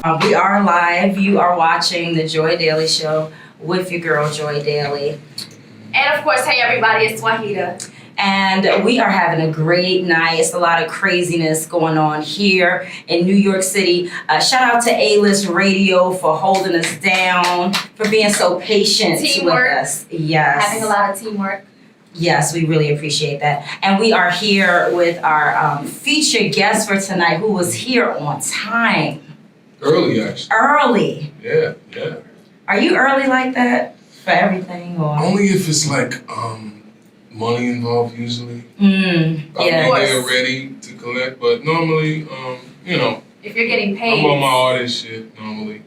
We are live. You are watching the Joy Daily Show with your girl, Joy Daily. And of course, hey everybody, it's Wahida. And we are having a great night. It's a lot of craziness going on here in New York City. Shout out to A-List Radio for holding us down, for being so patient with us. Yes. Having a lot of teamwork. Yes, we really appreciate that. And we are here with our featured guest for tonight, who was here on time. Early, actually. Early. Yeah. Are you early like that for everything, or only if it's like money involved usually. Yeah. I'll be there ready to collect, but normally, if you're getting paid, I'm on my artist shit normally.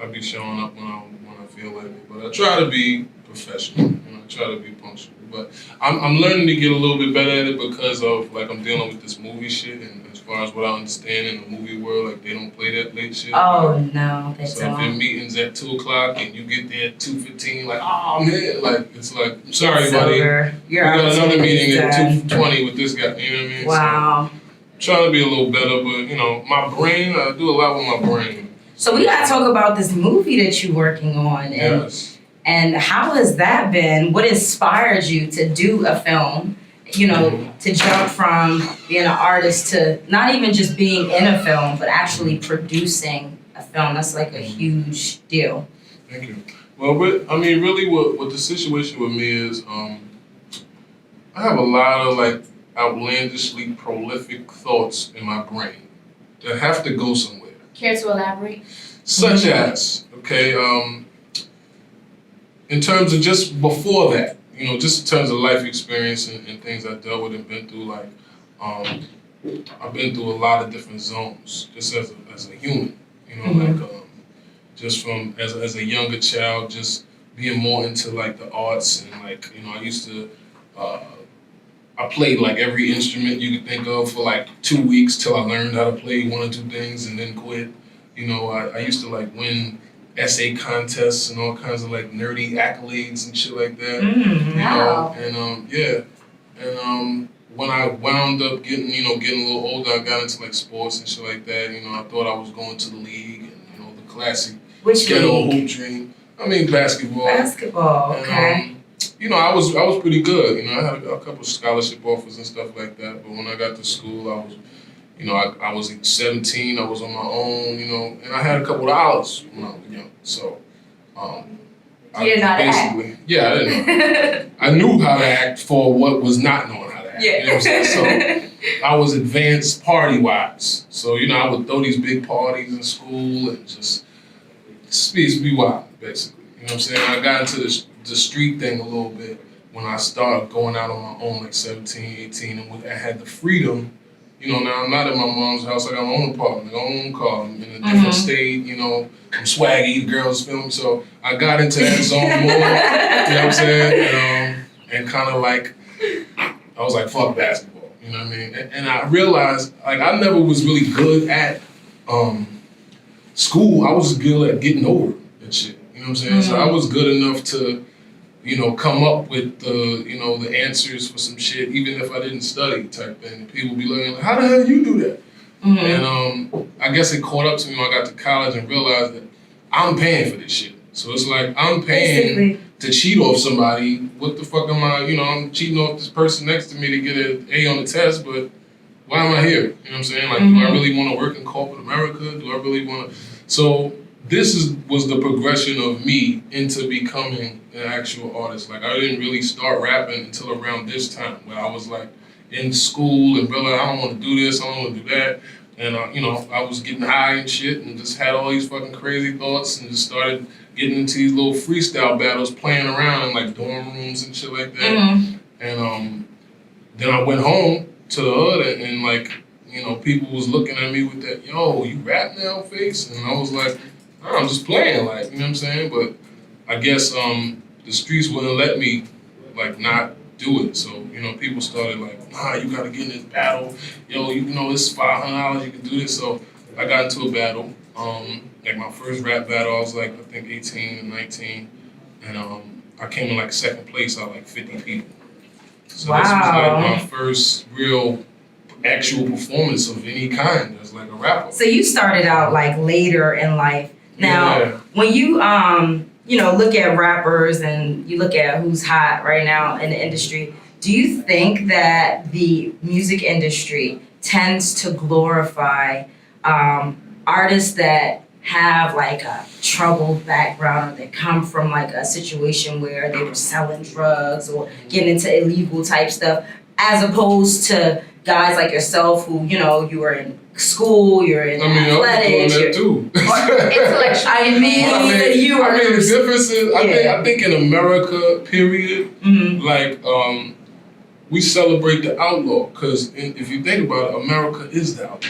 I'll be showing up when I feel like it, but I try to be professional. I try to be punctual, but I'm learning to get a little bit better at it because of like I'm dealing with this movie shit, and as far as what I understand in the movie world, like they don't play that late shit. Oh no, they so don't. If your meeting's at 2:00 and you get there at 2:15, like oh man, like it's like I'm sorry, buddy. We got another meeting at 2:20 with this guy. You know what I mean? Wow. So, I'm trying to be a little better, but my brain, I do a lot with my brain. So we gotta talk about this movie that you're working on. Yes. And how has that been? What inspired you to do a film? To jump from being an artist to not even just being in a film, but actually producing a film. That's like a huge deal. Thank you. Well, really what the situation with me is, I have a lot of like outlandishly prolific thoughts in my brain that have to go somewhere. Care to elaborate? Such as, in terms of just before that, just in terms of life experience and things I dealt with and been through, like, I've been through a lot of different zones, just as a human, just from, as a younger child, just being more into, like, the arts, and, like, I used to, I played, like, every instrument you could think of for, like, 2 weeks till I learned how to play one or two things and then quit. I used to, like, win essay contests and all kinds of like nerdy accolades and shit like that. Wow. And when I wound up getting a little older, I got into like sports and shit like that. I thought I was going to the league and the classic ghetto hoop dream. I mean basketball. Basketball, okay. And, I was pretty good. I had a couple scholarship offers and stuff like that. But when I got to school, I was I was 17, I was on my own, and I had a couple of dollars when I was young. So, you did not act. Yeah, I didn't. I knew how to act for what was not knowing how to act. Yeah. You know what I'm saying? So, I was advanced party-wise. So, I would throw these big parties in school and just be wild, basically. You know what I'm saying? I got into the street thing a little bit when I started going out on my own, like 17, 18, and when I had the freedom. Now I'm not at my mom's house. I got my own apartment, my own car. I'm in a different state. I'm swaggy. The girls feel me. So I got into that zone more. You know what I'm saying? And kind of like, I was like, fuck basketball. You know what I mean? And I realized, like, I never was really good at school. I was good at getting over and shit. You know what I'm saying? So I was good enough to, come up with the answers for some shit, even if I didn't study type thing. And people be looking like, how the hell you do that? And I guess it caught up to me when I got to college and realized that I'm paying for this shit. So it's like, I'm paying to cheat off somebody. What the fuck am I, I'm cheating off this person next to me to get an A on the test, but why am I here? You know what I'm saying? Like, do I really want to work in corporate America? Do I really want to? So this was the progression of me into becoming an actual artist. Like, I didn't really start rapping until around this time, where I was like in school and realized I don't want to do this, I don't want to do that. And I was getting high and shit and just had all these fucking crazy thoughts and just started getting into these little freestyle battles, playing around in like dorm rooms and shit like that. And then I went home to the hood and like, people was looking at me with that, yo, you rap now face? And I was like, no, I'm just playing, like, you know what I'm saying? But I guess the streets wouldn't let me, like, not do it. So, people started like, nah, you gotta get in this battle. Yo, it's $500, you can do this. So I got into a battle. Like my first rap battle, I was like, I think 18 and 19. And I came in like second place out of like 50 people. So this was like my first real actual performance of any kind as like a rapper. So you started out like later in life. Now, when you look at rappers and you look at who's hot right now in the industry, do you think that the music industry tends to glorify artists that have like a troubled background or that come from like a situation where they were selling drugs or getting into illegal type stuff, as opposed to guys like yourself who, you were in school, you're in athletics, I was doing that too. Intellectual. The difference is, I think in America, period, we celebrate the outlaw, because if you think about it, America is the outlaw.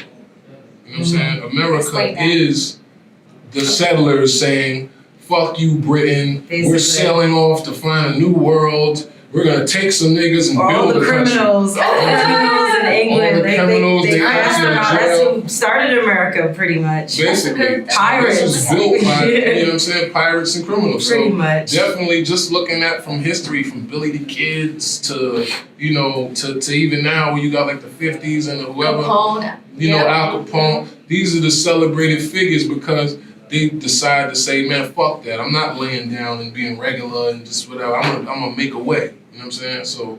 You know what I'm saying? America is the settlers saying, fuck you, Britain. Basically. We're sailing off to find a new world. We're gonna take some niggas and build a country. All the criminals in England. All the criminals, they that's who started America, pretty much. Basically. Pirates. This was built by, you know what I'm saying, pirates and criminals. Pretty much. Definitely just looking at from history, from Billy the Kids to, to even now where you got like the 50s and whoever. Capone. Al Capone. These are the celebrated figures because they decide to say, man, fuck that. I'm not laying down and being regular and just whatever. I'm gonna make a way. You know what I'm saying? So,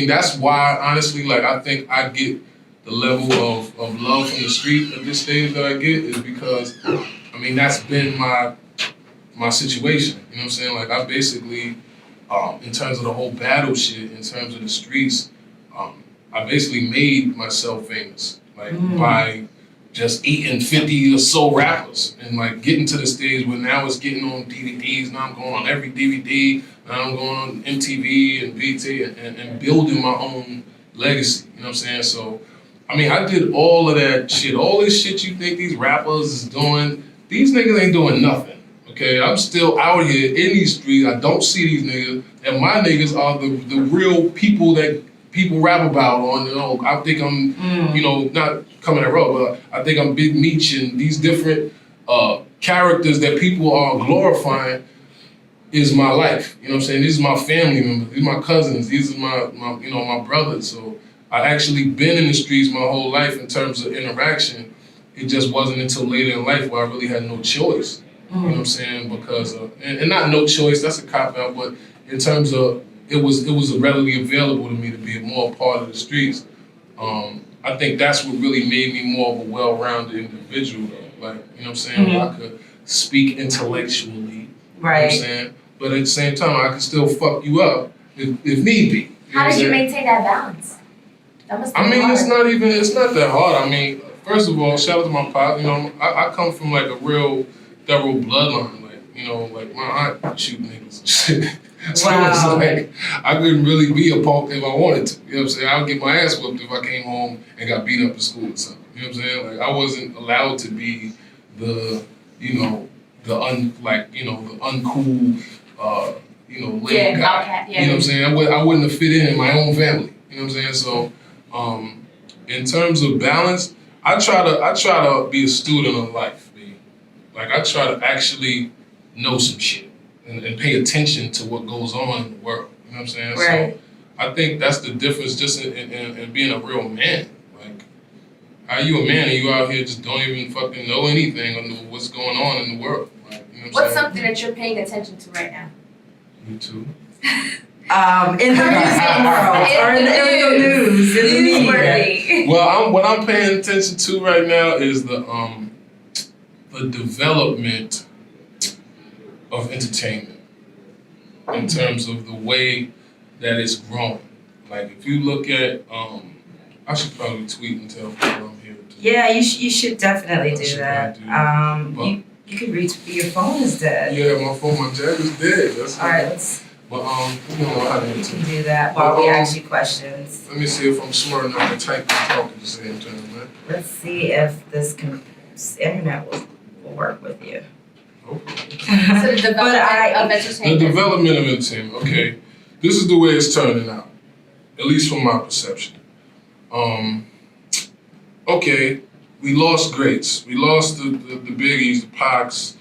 that's why, honestly, I think I get the level of love from the street at this stage that I get is because, that's been my situation. You know what I'm saying? I basically, in terms of the whole battle shit, in terms of the streets, I basically made myself famous, by just eating 50 or so rappers and getting to the stage where now it's getting on DVDs. Now I'm going on every DVD. Now I'm going on MTV and BT and building my own legacy. You know what I'm saying? So, I did all of that shit. All this shit you think these rappers is doing, these niggas ain't doing nothing. Okay, I'm still out here in these streets. I don't see these niggas, and my niggas are the real people that people rap about on. I think I'm, not coming at row, but I think I'm Big Meech and these different characters that people are glorifying is my life. You know what I'm saying? These are my family members. These are my cousins. These are my brothers. So I actually been in the streets my whole life in terms of interaction. It just wasn't until later in life where I really had no choice. You know what I'm saying? Because and not no choice. That's a cop out. But in terms of it was readily available to me to be more a part of the streets. I think that's what really made me more of a well-rounded individual, though. You know what I'm saying? Where I could speak intellectually. Right. You know what I'm saying? But at the same time, I could still fuck you up if need be. How did you maintain that balance? That must be hard. It's not that hard. First of all, shout out to my pop. I come from a real thorough bloodline. My aunt shoot niggas and shit. So it's I couldn't really be a punk if I wanted to. You know what I'm saying? I would get my ass whooped if I came home and got beat up in school or something. You know what I'm saying? I wasn't allowed to be the uncool, lame guy. You know what I'm saying? I wouldn't have fit in my own family. You know what I'm saying? So, in terms of balance, I try to be a student of life, B. I try to actually know some shit and pay attention to what goes on in the world. You know what I'm saying? Right. So I think that's the difference just in being a real man. How you a man and you out here just don't even fucking know anything on what's going on in the world. You know what's something that you're paying attention to right now? YouTube. In the music world, or in the news, in the media. Well, what I'm paying attention to right now is the development of entertainment in terms of the way that it's growing. If you look at, I should probably tweet and tell people I'm here. Yeah, you should definitely do that. You could reach. Your phone is dead. Yeah, my jack is dead. That's all right. Let's. But you know how to do that while we ask you questions. Let me see if I'm smart enough to type and talk at the same time, man. Let's see if this internet will work with you. Okay. So the development of entertainment. The development of entertainment. Okay, this is the way it's turning out, at least from my perception. Okay, we lost greats. We lost the Biggies, the Pacs,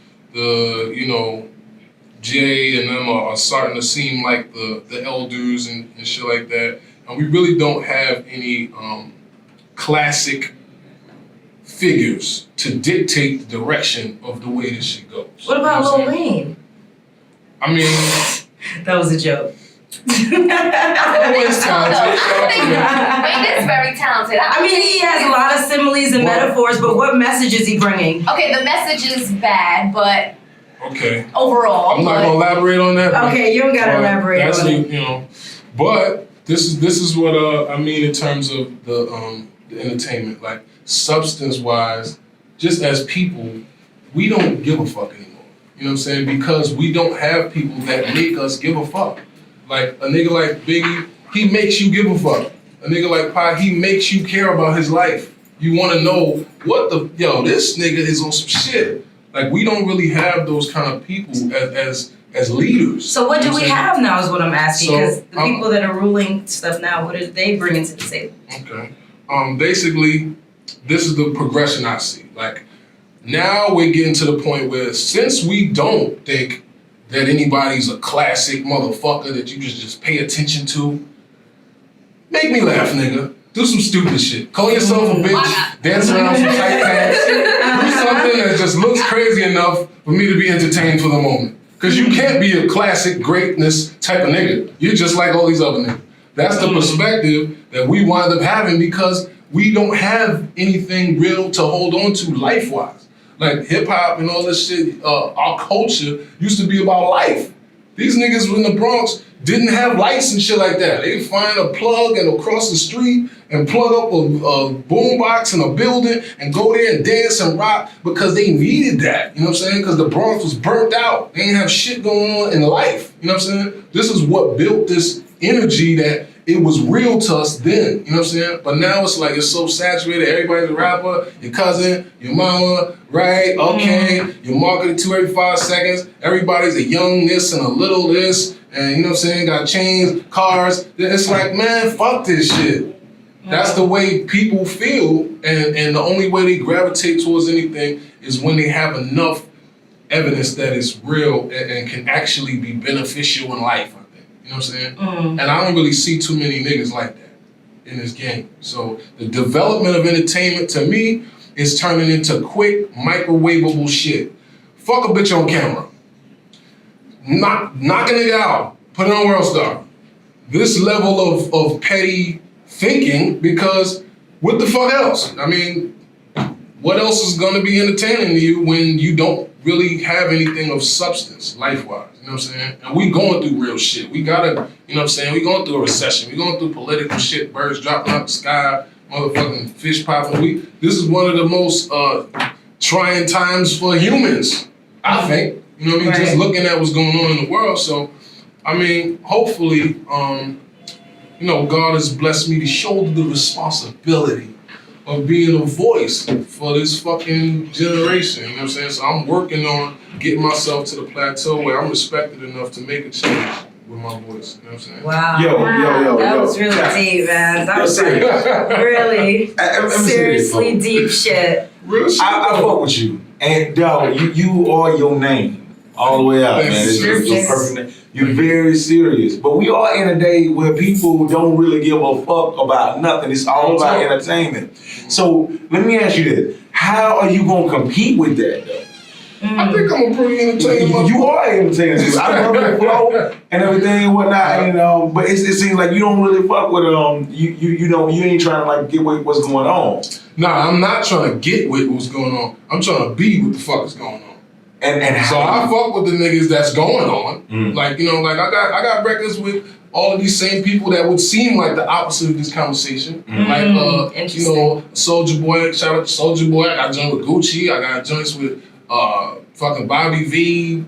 Jay and them are starting to seem like the elders and shit like that. And we really don't have any classic figures to dictate the direction of the way this shit goes. What about Lil Wayne? I mean, That was a joke. always talented. Wayne is very talented. I mean, he has a lot of similes and metaphors, but what message is he bringing? Okay, the message is bad, but Okay. overall. I'm not gonna elaborate on that. Okay, you don't gotta but elaborate that's on it. You know, but this is what I mean in terms of the entertainment, like substance wise. Just as people, we don't give a fuck anymore. You know what I'm saying? Because we don't have people that make us give a fuck. Like a nigga like Biggie, he makes you give a fuck. A nigga like Pi, he makes you care about his life. You want to know this nigga is on some shit. Like we don't really have those kind of people as leaders. So what do we have now is what I'm asking, because So, the people that are ruling stuff now, what are they bringing to the table? Okay. Basically, this is the progression I see. Like now we're getting to the point where since we don't think that anybody's a classic motherfucker that you just pay attention to, make me laugh, nigga. Do some stupid shit. Call yourself a bitch, dance around some tight pants, do something that just looks crazy enough for me to be entertained for the moment. Cause you can't be a classic greatness type of nigga. You're just like all these other niggas. That's the perspective that we wind up having because we don't have anything real to hold on to life-wise. Like hip hop and all this shit, our culture used to be about life. These niggas in the Bronx didn't have lights and shit like that. They'd find a plug and across the street and plug up a boombox in a building and go there and dance and rock because they needed that. You know what I'm saying? Because the Bronx was burnt out. They didn't have shit going on in life. You know what I'm saying? This is what built this energy that it was real to us then, you know what I'm saying? But now it's like, it's so saturated, everybody's a rapper, your cousin, your mama, right, okay, you're marketed to every 5 seconds, everybody's a young this and a little this, and you know what I'm saying, got chains, cars, it's like, man, fuck this shit. That's the way people feel, and the only way they gravitate towards anything is when they have enough evidence that it's real and can actually be beneficial in life. You know what I'm saying? And I don't really see too many niggas like that in this game. So the development of entertainment to me is turning into quick microwavable shit. Fuck a bitch on camera. Knock a nigga out. Put it on World Star. This level of petty thinking, because what the fuck else? I mean, what else is gonna be entertaining to you when you don't really have anything of substance life-wise? You know what I'm saying? And we going through real shit. We gotta, you know what I'm saying? We going through a recession. We going through political shit, birds dropping out the sky, motherfucking fish popping. This is one of the most trying times for humans, I think. You know what I mean? Right. Just looking at what's going on in the world. So, I mean, hopefully, God has blessed me to shoulder the responsibility of being a voice for this fucking generation, you know what I'm saying? So I'm working on getting myself to the plateau where I'm respected enough to make a change with my voice, you know what I'm saying? Wow. Yo. That was really deep, man. That was like really seriously deep shit. Real shit. I fuck with you. And dog, you are your name all the way out, man. It's your perfect name. You're very serious. But we are in a day where people don't really give a fuck about nothing. It's all about entertainment. So let me ask you this. How are you going to compete with that, though? I think I'm a pretty entertainer. You are entertaining. I love the flow and everything and whatnot. And, but it seems like you don't really fuck with you ain't trying to like get with what's going on. Nah, I'm not trying to get with what's going on. I'm trying to be what the fuck is going on. And so I fuck with the niggas that's going on. Like, like I got records with all of these same people that would seem like the opposite of this conversation. Like Soulja Boy, shout out to Soulja Boy. I got joints with Gucci. I got joints with fucking Bobby V,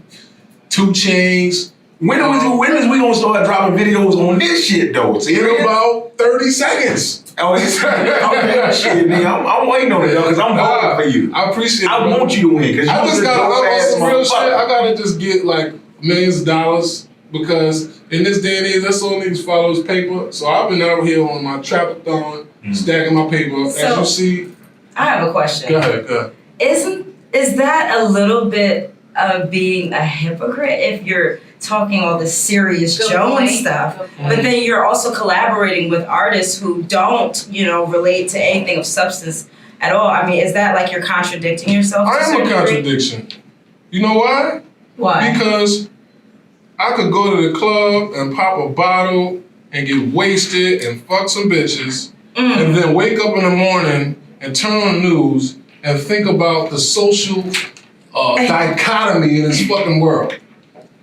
2 Chainz. When is we gonna start dropping videos on this shit though? In about 30 seconds. Oh, okay, shit, man. I'm waiting on it though, because I'm voting for you. I appreciate it. I want you to win, because I just got some real shit. I gotta just get like millions of dollars, because in this day and age, that's all niggas follow is paper. So I've been out here on my trap-a-thon, stacking my paper. So, as you see. I have a question. Go ahead. Is that a little bit of being a hypocrite if you're talking all this Serious Good Jones point. stuff, Good point. but then you're also collaborating with artists who don't, relate to anything of substance at all. I mean, is that like you're contradicting yourself? I to am a certain degree? contradiction. You know why? Why? Because I could go to the club and pop a bottle and get wasted and fuck some bitches, and then wake up in the morning and turn on the news and think about the social dichotomy in this fucking world.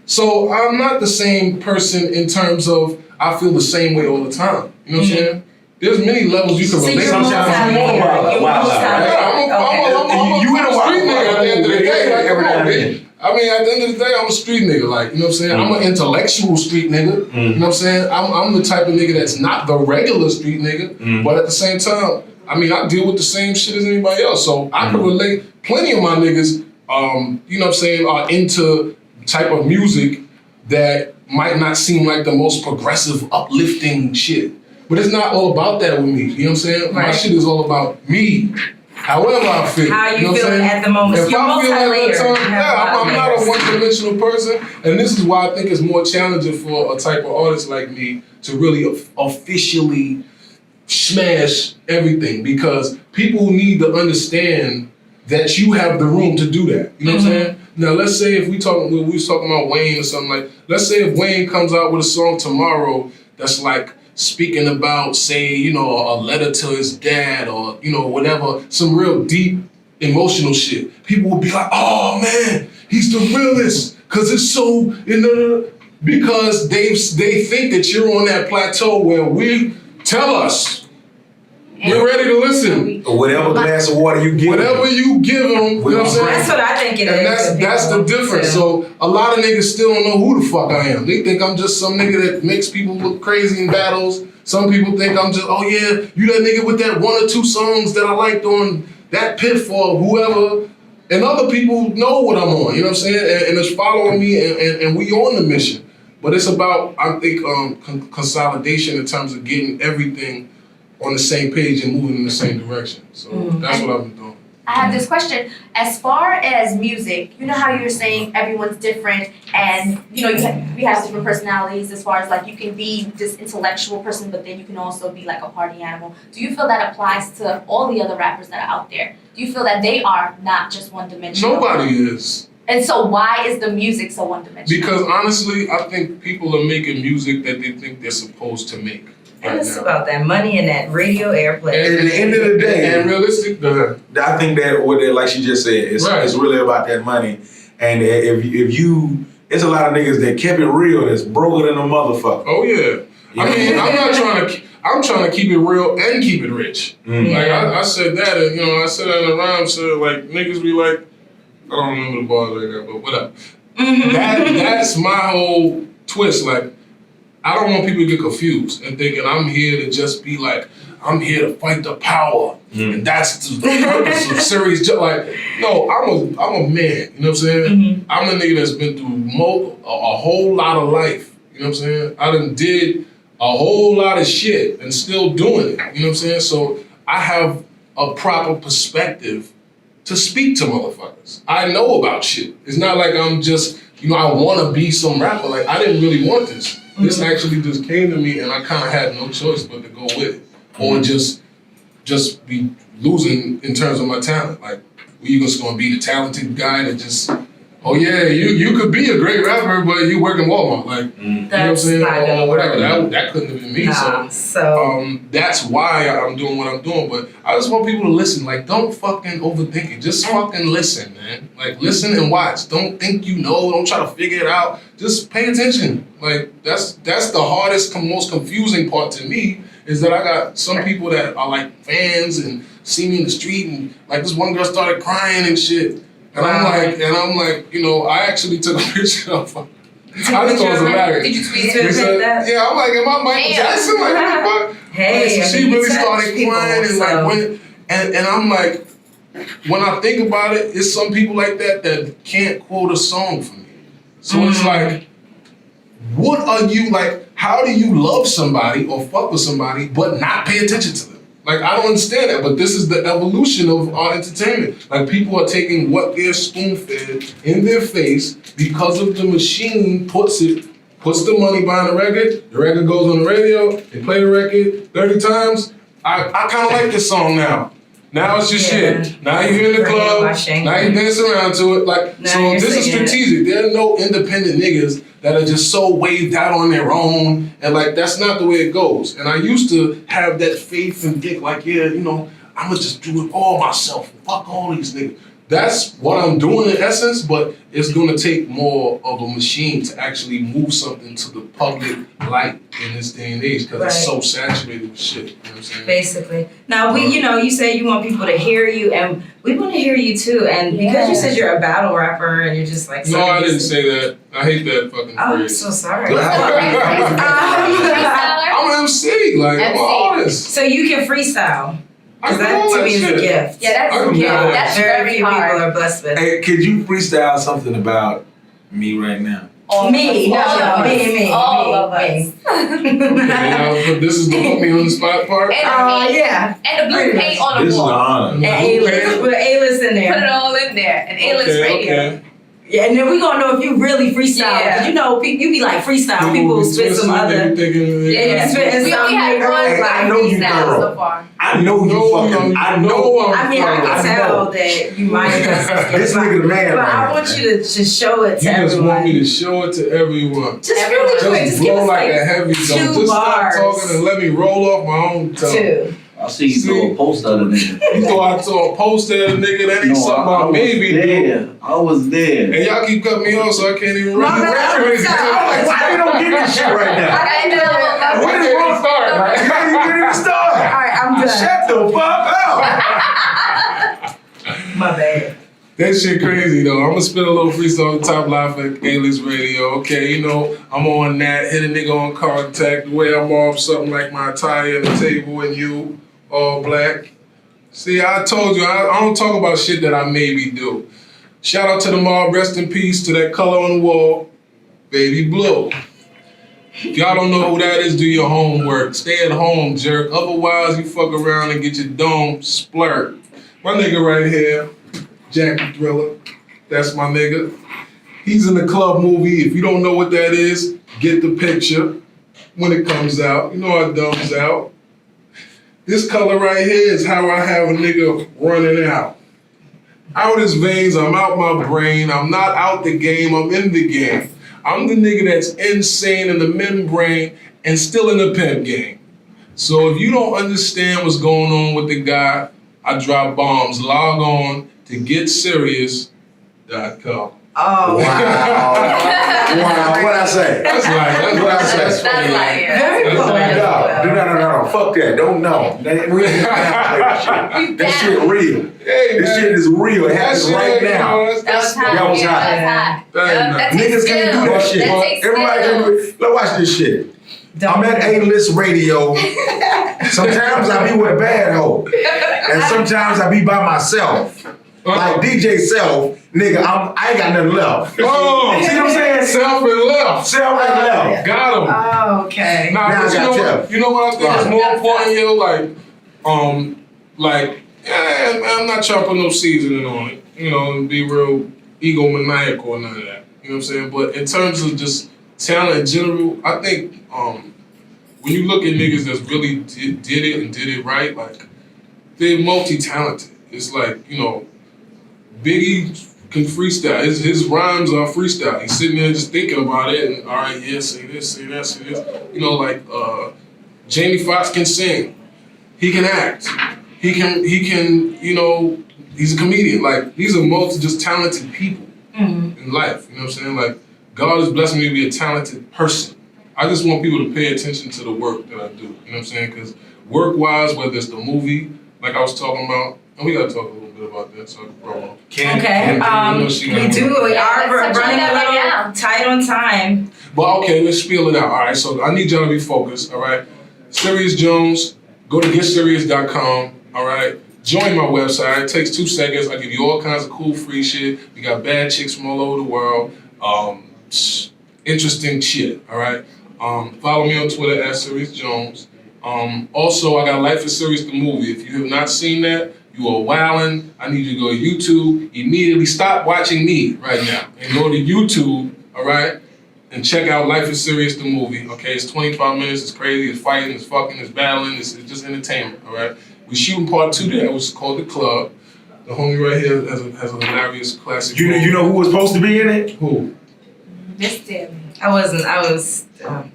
So I'm not the same person in terms of I feel the same way all the time. You know what I'm saying? There's many levels you can So relate you're to. Sometimes multi-layered. You're multi-layered. I'm You in a a street nigga at the end of the day. Like, every come now on, and man. then. I mean, at the end of the day, I'm a street nigga. Like, you know what I'm saying? I'm an intellectual street nigga. You know what I'm saying? I'm the type of nigga that's not the regular street nigga, but at the same time, I mean, I deal with the same shit as anybody else. So I can relate. Plenty of my niggas, you know what I'm saying, are into type of music that might not seem like the most progressive, uplifting shit. But it's not all about that with me. You know what I'm saying? My Right. shit is all about me. However I feel. How you know what I'm feeling saying? at the moment. If You're I feel multi-layered. at that time, You have yeah, I'm not a layers. one-dimensional person. And this is why I think it's more challenging for a type of artist like me to really officially smash everything, because people need to understand that you have the room to do that. You know what I'm saying? Now, let's say if we was talking about Wayne or something, like, let's say if Wayne comes out with a song tomorrow that's like speaking about, say, a letter to his dad, or, whatever, some real deep emotional shit. People will be like, oh man, he's the realest, because it's so, because they think that you're on that plateau where we tell us, we're ready to listen. Or whatever glass of water you give. Whatever you give them, you know what I'm saying? That's what I think it is. And that's the difference. So a lot of niggas still don't know who the fuck I am. They think I'm just some nigga that makes people look crazy in battles. Some people think I'm just, oh yeah, you that nigga with that 1 or 2 songs that I liked on that Pitfall, whoever. And other people know what I'm on, you know what I'm saying? And it's following me, and we on the mission. But it's about, I think, consolidation in terms of getting everything on the same page and moving in the same direction. So that's what I've been doing. I have this question. As far as music, you know how you're saying everyone's different, and we have different personalities. As far as like, you can be this intellectual person, but then you can also be like a party animal. Do you feel that applies to all the other rappers that are out there? Do you feel that they are not just one dimensional? Nobody is. And so why is the music so one dimensional? Because honestly, I think people are making music that they think they're supposed to make. And it's about that money and that radio airplay. And at the end of the day, And realistic, I think that what like she just said, it's really about that money. And if you, it's a lot of niggas that kept it real, that's broker than a motherfucker. oh yeah. I mean, I'm trying to keep it real and keep it rich. Like I said that, and I said that in the rhyme, so like niggas be like, I don't remember the bars like that, but whatever. That's my whole twist. Like, I don't want people to get confused and thinking I'm here to just be like, I'm here to fight the power, and that's the purpose of Serious Jones. Like, no, I'm a man. You know what I'm saying? I'm a nigga that's been through a whole lot of life. You know what I'm saying? I done did a whole lot of shit and still doing it. You know what I'm saying? So I have a proper perspective to speak to motherfuckers. I know about shit. It's not like I'm just, I want to be some rapper. Like, I didn't really want this. This actually just came to me, and I kind of had no choice but to go with it, or just be losing in terms of my talent. Like, you just gonna be the talented guy that just, oh yeah, you could be a great rapper, but you work in Walmart, like, you know what I'm saying, or whatever. That couldn't have been me. So that's why I'm doing what I'm doing. But I just want people to listen. Like, don't fucking overthink it. Just fucking listen, man. Like, listen and watch. Don't think you know. Don't try to figure it out. Just pay attention. Like, that's the hardest, most confusing part to me, is that I got some people that are like fans and see me in the street, and like this one girl started crying and shit. And I'm like, I actually took a picture of her. I just thought it was hilarious. Did you tweet that? Yeah, I'm like, am I Michael Jackson? Like, what the fuck? Hey, so she really started crying, and like, and I'm like, when I think about it, it's some people like that can't quote a song for me. So it's like, what are you like? How do you love somebody or fuck with somebody but not pay attention to them? Like, I don't understand that, but this is the evolution of our entertainment. Like, people are taking what they're spoon-fed in their face because of the machine puts the money behind the record goes on the radio, they play the record 30 times. I kind of like this song now. Now it's your shit. Now you're in the club, now you dance around to it. Like, so this is strategic. There are no independent niggas that are just so waved out on their own, and like, that's not the way it goes. And I used to have that faith and think like, yeah, you know, I'ma just do it all myself. Fuck all these niggas. That's what I'm doing in essence, but it's gonna take more of a machine to actually move something to the public light in this day and age, because it's so saturated with shit. You know what I'm saying? Basically. Now, you say you want people to hear you, and we want to hear you too. And because you said you're a battle rapper, and you're just like... No, I didn't say that. I hate that fucking phrase. I'm so sorry. I'm an MC, like, I'm an artist. So you can freestyle. I That to me is a gift. Yeah, that's a gift. That's very few hard. people are blessed with. Hey, could you freestyle something about me right now? Me. All of us. But this is the put me on the spot part. Yeah. And the blue paint on the This is an wall. honor. And A-list. Put A-list in there. Put it all in there. And A-list radio. Okay. Yeah, and then we gonna know if you really freestyle. Yeah. Cause you know, you be like freestyle. People spit some other. Spitting We some only had one Hey, I know you freestyle thorough. so far. I know you fucking. I know. I mean, I can tell that you might have This nigga the man. but I right want now. you to just show it to You just everyone. want me to show it to everyone. Just really quick. Just Just give blow us like a like heavy two dome. Just stop bars. talking and let me roll off my own tongue. two. I see you throw a post out of nigga. You thought I saw a post at a nigga that ain't No, something I I was maybe do. there. I was there. And y'all keep cutting me off, so I can't even My really bad. rap. I'm Why you don't get this shit right now? I know. When is wrong start? Right? You can't even start. All right, I'm done. Shut the fuck up. My bad. That shit crazy though. I'm gonna spit a little freestyle on the top live at A-List Radio. Okay, you know, I'm on that, hit a nigga on contact, the way I'm off something like my attire and the table and you, all black. See, I told you, I don't talk about shit that I maybe do. Shout out to the mob, rest in peace to that color on the wall, Baby Blue. If y'all don't know who that is, do your homework. Stay at home, jerk. Otherwise, you fuck around and get your dome splurt. My nigga right here, Jack the Thriller. That's my nigga. He's in the club movie. If you don't know what that is, get the picture when it comes out. You know how it dumbs out. This color right here is how I have a nigga running out. Out his veins, I'm out my brain. I'm not out the game, I'm in the game. I'm the nigga that's insane in the membrane and still in the pimp game. So if you don't understand what's going on with the guy, I drop bombs. Log on to getserious.com. Oh, Wow. Wow. What I say? That's what I say. That's like, very That's poetic. No. Fuck that. Don't know. We ain't that shit. That shit real. Hey, This shit is real. It happens right now. that was hot. That was hot. That was hot. That That takes Niggas can't do that skill. shit. That takes Everybody skill. can do it. Let's watch this shit. I'm at A-List Radio. Sometimes I be with a bad hoe. And sometimes I be by myself. Like DJ Self, nigga, I ain't got nothing left. Oh, See what I'm saying? Self and left. Self and left. Got him. Oh, okay. Nah, Now but I got you know what I think is more important, yo? I'm not trying to put no seasoning on it, you know, and be real egomaniacal or none of that. You know what I'm saying? But in terms of just talent in general, I think when you look at niggas that's really did it and did it right, like, they're multi-talented. It's like, you know, Biggie can freestyle. His rhymes are freestyle. He's sitting there just thinking about it and, all right, yeah, say this, say that, say this. You know, like, Jamie Foxx can sing. He can act. He can, you know, he's a comedian. Like, these are just talented people in life. You know what I'm saying? Like, God has blessed me to be a talented person. I just want people to pay attention to the work that I do. You know what I'm saying? Because work-wise, whether it's the movie, like I was talking about, and we got to talk a little bit about that, so I can promo. We do. We are let's touch on running that a right little now. tight on time. But okay, let's spiel it out. All right, so I need y'all to be focused. All right, Serius Jones. Go to getserious.com. All right, join my website. It takes 2 seconds. I give you all kinds of cool free shit. We got bad chicks from all over the world. Interesting shit. All right. Follow me on Twitter at Serius Jones. Also, I got Life is Serious the movie. If you have not seen that, you are wildin'. I need you to go to YouTube. Immediately stop watching me right now and go to YouTube, all right? And check out Life is Serious the movie, okay? It's 25 minutes, it's crazy, it's fighting, it's fucking, it's battling, it's just entertainment, all right? We're shooting part 2 there, which is called The Club. The homie right here has a hilarious classic. You know who was supposed to be in it? Who? Missed him. I was.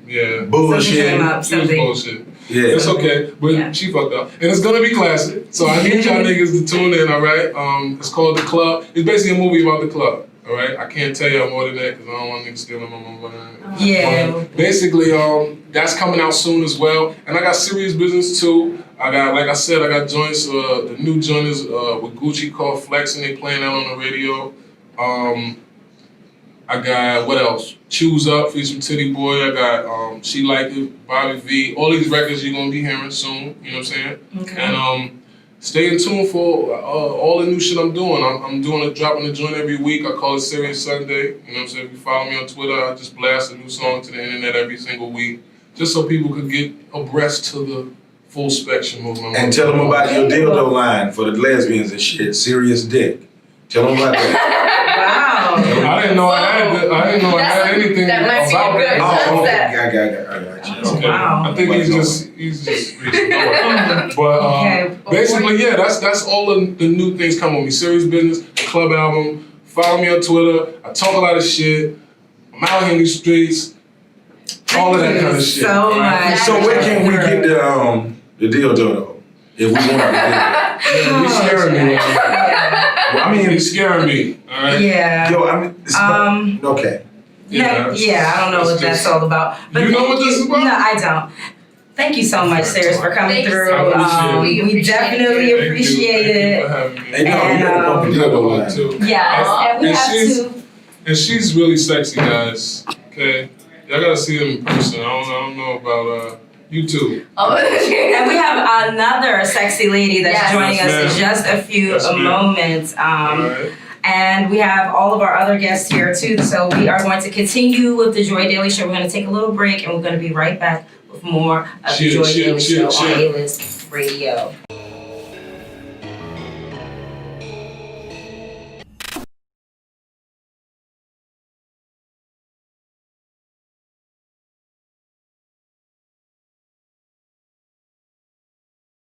Yeah. Bullshit. Something. Bullshit. Yeah. It's okay, but Yeah. she fucked up. And it's gonna be classic. So I need y'all niggas to tune in, all right? It's called The Club. It's basically a movie about the club, all right? I can't tell y'all more than that because I don't want niggas stealing my money. Yeah. Basically, that's coming out soon as well. And I got Serious Business too. I got, like I said, I got joints, the new joint is with Gucci called Flex, and they playing that on the radio. I got, what else? Choose Up, featuring Titty Boy. I got She Like It, Bobby V. All these records you're gonna be hearing soon, you know what I'm saying? Okay. And stay in tune for all the new shit I'm doing. I'm dropping a joint every week. I call it Serious Sunday. You know what I'm saying? If you follow me on Twitter, I just blast a new song to the internet every single week, just so people could get abreast to the full spectrum of my And tell them about your dildo line for the lesbians and shit. Serious Dick. Tell them about that. Wow. I didn't know I had anything That might be a about good that. Oh, okay. concept. I got you. Okay. Wow. I think he's just reaching. But Okay. basically, yeah, that's all the new things coming with me. Serious Business, Club album. Follow me on Twitter. I talk a lot of shit. I'm out here in these streets. All of that kind of shit. So right? much. So where can we get the dildo though? If we want to get Yeah, he's scaring me. Yeah. Well, I mean, He's scaring me. All right. Yeah. yo, I mean, okay. Yeah, I don't know what that's all about. But You know what this is about? No, I don't. Thank you so much, Serious, for coming Thank you through. so much. We definitely appreciate Thank you it. for having me. Hey, no, you gotta pump the dildo line. too. Yes, and we And have she's- to. And she's really sexy, guys. Okay, y'all gotta see them in person. I don't know about YouTube. Oh, And we have another sexy lady that's Yes. joining Yes, us in ma'am. just a few Yes, ma'am. moments. All right. And we have all of our other guests here too. So we are going to continue with the Joy Daily Show. We're going to take a little break and we're going to be right back with more of the Cheers, Joy Daily cheers, Show cheers, on cheers. A-List Radio.